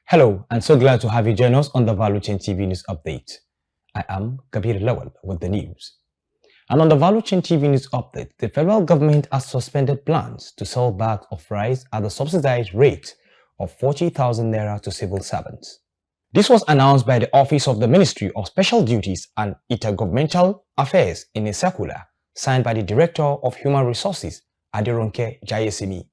Hello, and so glad to have you join us on the Value Chain TV News Update. I am Kabir Lawal with the news. And on the Value Chain TV News Update, the federal government has suspended plans to sell bags of rice at the subsidized rate of 40,000 naira to civil servants. This was announced by the Office of the Ministry of Special Duties and Intergovernmental Affairs in a circular signed by the Director of Human Resources, Aderonke Jayesimi.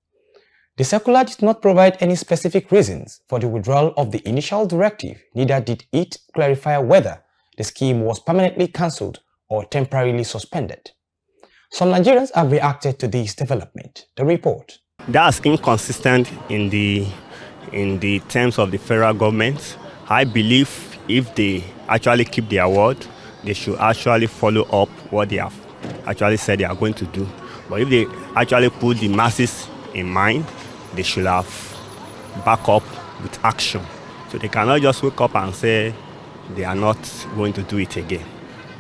The circular did not provide any specific reasons for the withdrawal of the initial directive, neither did it clarify whether the scheme was permanently cancelled or temporarily suspended. Some Nigerians have reacted to this development. The report. That's inconsistent in the terms of the federal government. I believe if they actually keep their word, they should actually follow up what they have actually said they are going to do. But if they actually put the masses in mind, they should have back up with action. So they cannot just wake up and say they are not going to do it again.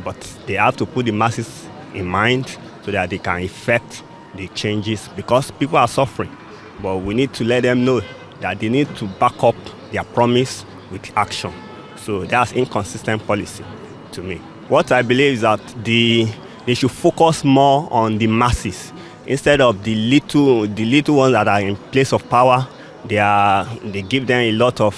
But they have to put the masses in mind so that they can effect the changes, because people are suffering. But we need to let them know that they need to back up their promise with action. So that's inconsistent policy to me. What I believe is that they should focus more on the masses instead of the little ones that are in place of power. They give them a lot of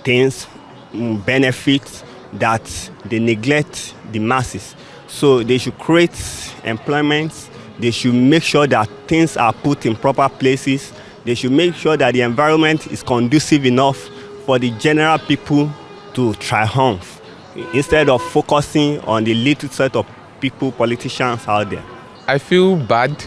things, benefits, that they neglect the masses. So they should create employment. They should make sure that things are put in proper places. They should make sure that the environment is conducive enough for the general people to triumph, instead of focusing on the little set of people, politicians out there. I feel bad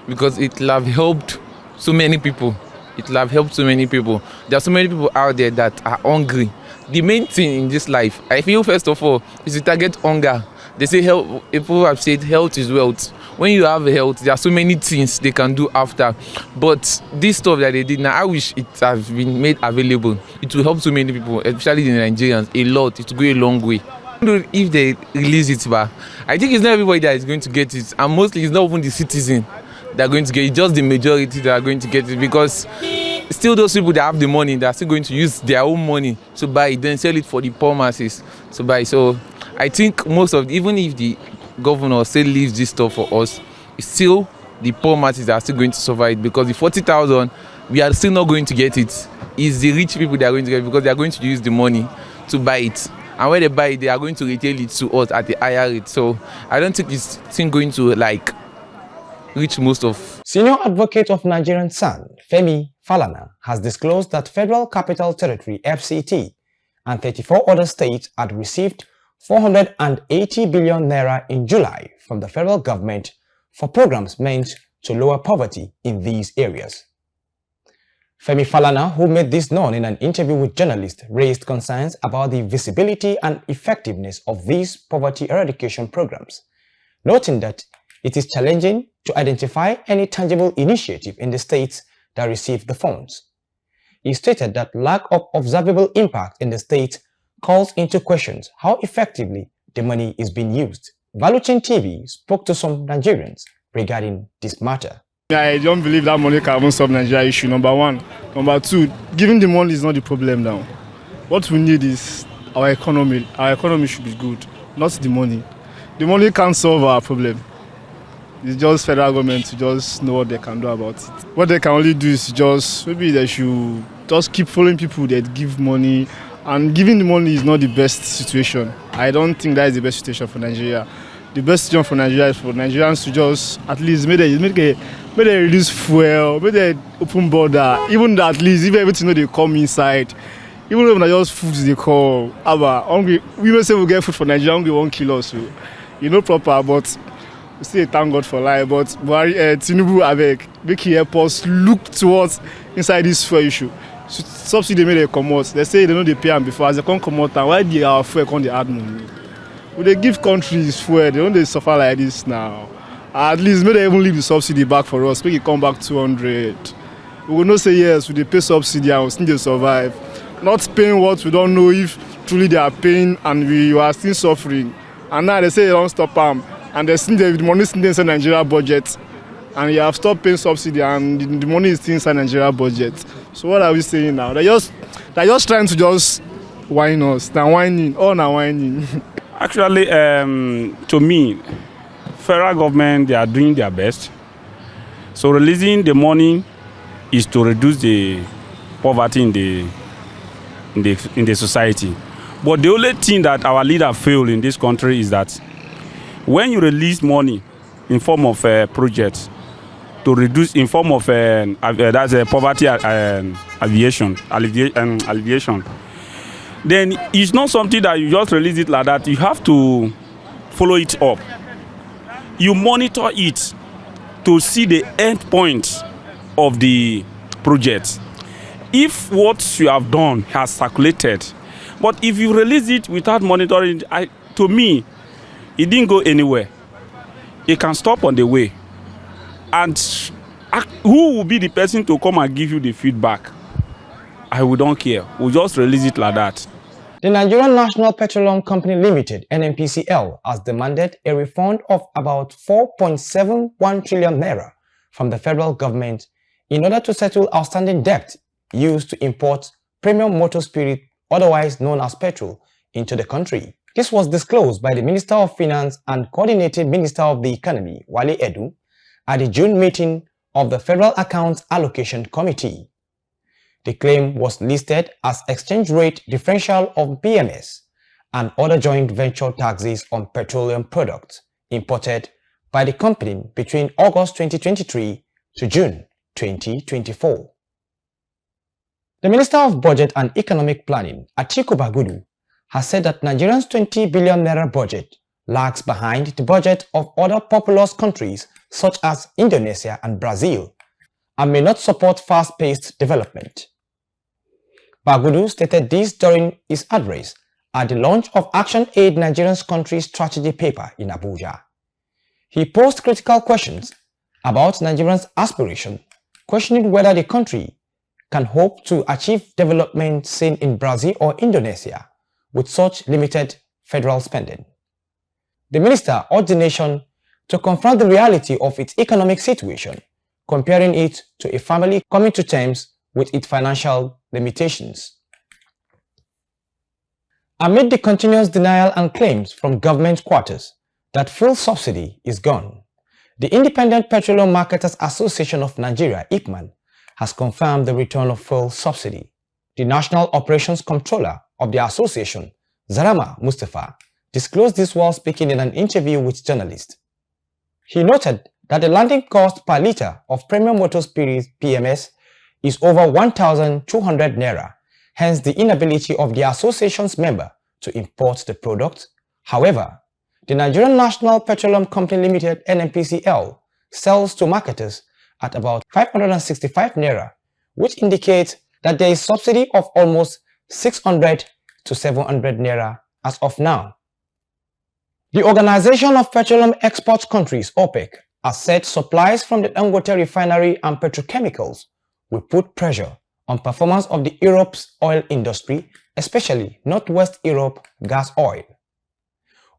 because it will have helped so many people. It will have helped so many people. There are so many people out there that are hungry. The main thing in this life, I feel, first of all, is to target hunger. They say health, people have said health is wealth. When you have health, there are so many things they can do after. But this stuff that they did now, I wish it has been made available. It will help so many people, especially the Nigerians, a lot. It will go a long way. If they release it back, I think it's not everybody that is going to get it. And mostly it's not even the citizen that are going to get it, just the majority that are going to get it, because still those people that have the money, they are still going to use their own money to buy it, then sell it for the poor masses to buy. So I think most of, even if the governor still leaves this stuff for us, it's still the poor masses that are still going to survive it, because the 40,000, we are still not going to get it. It's the rich people that are going to get it, because they are going to use the money to buy it. And when they buy it, they are going to retail it to us at the higher rate. So I don't think it's still going to reach most of. Senior Advocate of Nigerian San, Femi Falana, has disclosed that Federal Capital Territory (FCT) and 34 other states had received 480 billion naira in July from the federal government for programs meant to lower poverty in these areas. Femi Falana, who made this known in an interview with journalists, raised concerns about the visibility and effectiveness of these poverty eradication programs, noting that it is challenging to identify any tangible initiative in the states that receive the funds. He stated that lack of observable impact in the state calls into questions how effectively the money is being used. Value Chain TV spoke to some Nigerians regarding this matter. I don't believe that money can even solve Nigeria issue, number one. Number two, giving the money is not the problem now. What we need is our economy. Our economy should be good, not the money. The money can't solve our problem. It's just federal government to just know what they can do about it. What they can only do is just, maybe they should just keep following people that give money, and giving the money is not the best situation. I don't think that is the best situation for Nigeria. The best situation for Nigeria is for Nigerians to just at least make they release fuel, make they open border, even at least if everything they come inside, even if not just food they call. Hungry, we may say we get food for Nigeria, hungry won't kill us. So, proper, but we still thank God for life. But Tinubu Abeg, make he help us look towards inside this fuel issue. Subsidy may they come out. They say they know they pay them before, as they come out, and why our fuel can't they add money? When they give countries fuel, they don't they suffer like this now. At least maybe they even leave the subsidy back for us, make it come back 200. We will not say yes, we pay subsidy and we still they survive. Not paying what we don't know if truly they are paying and we are still suffering. And now they say they don't stop them, and they still the money still inside Nigeria budget. And you have stopped paying subsidy and the money is still inside Nigeria budget. So what are we saying now? They're just trying to just whine us. They're whining. Oh, now whining. Actually, to me, federal government, they are doing their best. So releasing the money is to reduce the poverty in the society. But the only thing that our leader failed in this country is that when you release money in form of projects to reduce in form of that's a poverty alleviation, then it's not something that you just release it like that. You have to follow it up. You monitor it to see the end point of the project. If what you have done has circulated, but if you release it without monitoring, to me, it didn't go anywhere. It can stop on the way. And who will be the person to come and give you the feedback? We don't care. We'll just release it like that. The Nigerian National Petroleum Company Limited, NNPCL, has demanded a refund of about 4.71 trillion naira from the federal government in order to settle outstanding debt used to import premium motor spirit, otherwise known as petrol, into the country. This was disclosed by the Minister of Finance and Coordinating Minister of the Economy, Wale Edu, at the June meeting of the Federal Accounts Allocation Committee. The claim was listed as exchange rate differential of PMS and other joint venture taxes on petroleum products imported by the company between August 2023 to June 2024. The Minister of Budget and Economic Planning, Atiku Bagudu, has said that Nigeria's 20 billion naira budget lags behind the budget of other populous countries such as Indonesia and Brazil and may not support fast-paced development. Bagudu stated this during his address at the launch of Action Aid Nigerian's country strategy paper in Abuja. He posed critical questions about Nigeria's aspiration, questioning whether the country can hope to achieve development seen in Brazil or Indonesia with such limited federal spending. The minister urged the nation to confront the reality of its economic situation, comparing it to a family coming to terms with its financial limitations. Amid the continuous denial and claims from government quarters that fuel subsidy is gone, the Independent Petroleum Marketers Association of Nigeria, IPMAN, has confirmed the return of fuel subsidy. The National Operations Controller of the association, Zarama Mustafa, disclosed this while speaking in an interview with journalists. He noted that the landing cost per litre of premium motor spirit PMS is over 1,200 naira, hence the inability of the association's member to import the product. However, the Nigerian National Petroleum Company Limited (NNPCL) sells to marketers at about 565 naira, which indicates that there is subsidy of almost 600 to 700 naira as of now. The Organization of Petroleum Export Countries (OPEC) has said supplies from the Dangote refinery and petrochemicals will put pressure on performance of the Europe's oil industry, especially Northwest Europe gas oil.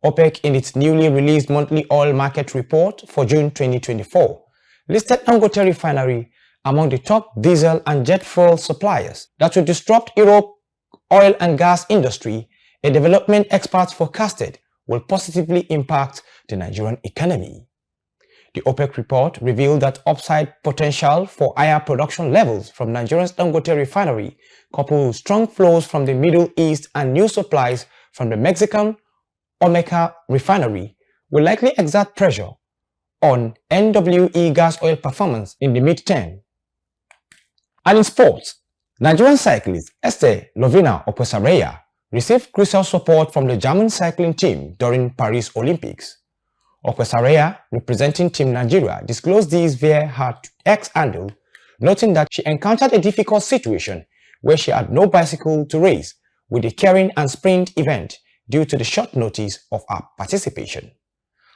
OPEC, in its newly released monthly oil market report for June 2024, listed Dangote refinery among the top diesel and jet fuel suppliers that will disrupt Europe's oil and gas industry, a development experts forecasted will positively impact the Nigerian economy. The OPEC report revealed that upside potential for higher production levels from Nigeria's Dangote refinery, coupled with strong flows from the Middle East and new supplies from the Mexican Olmeca refinery, will likely exert pressure on NWE gas oil performance in the mid-term. And in sports, Nigerian cyclist Esther Lovina Okwesaraya received crucial support from the German cycling team during Paris Olympics. Okwesaraya, representing Team Nigeria, disclosed this via her X handle, noting that she encountered a difficult situation where she had no bicycle to race with the Keirin and Sprint event due to the short notice of her participation.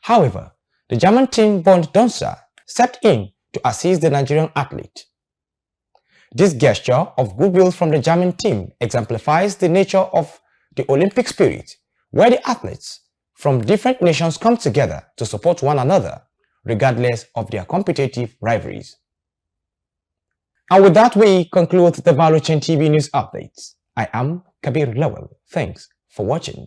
However, the German team Bund Donzer stepped in to assist the Nigerian athlete. This gesture of goodwill from the German team exemplifies the nature of the Olympic spirit, where the athletes from different nations come together to support one another, regardless of their competitive rivalries. And with that, we conclude the Value Chain TV news updates. I am Kabir Lawal. Thanks for watching.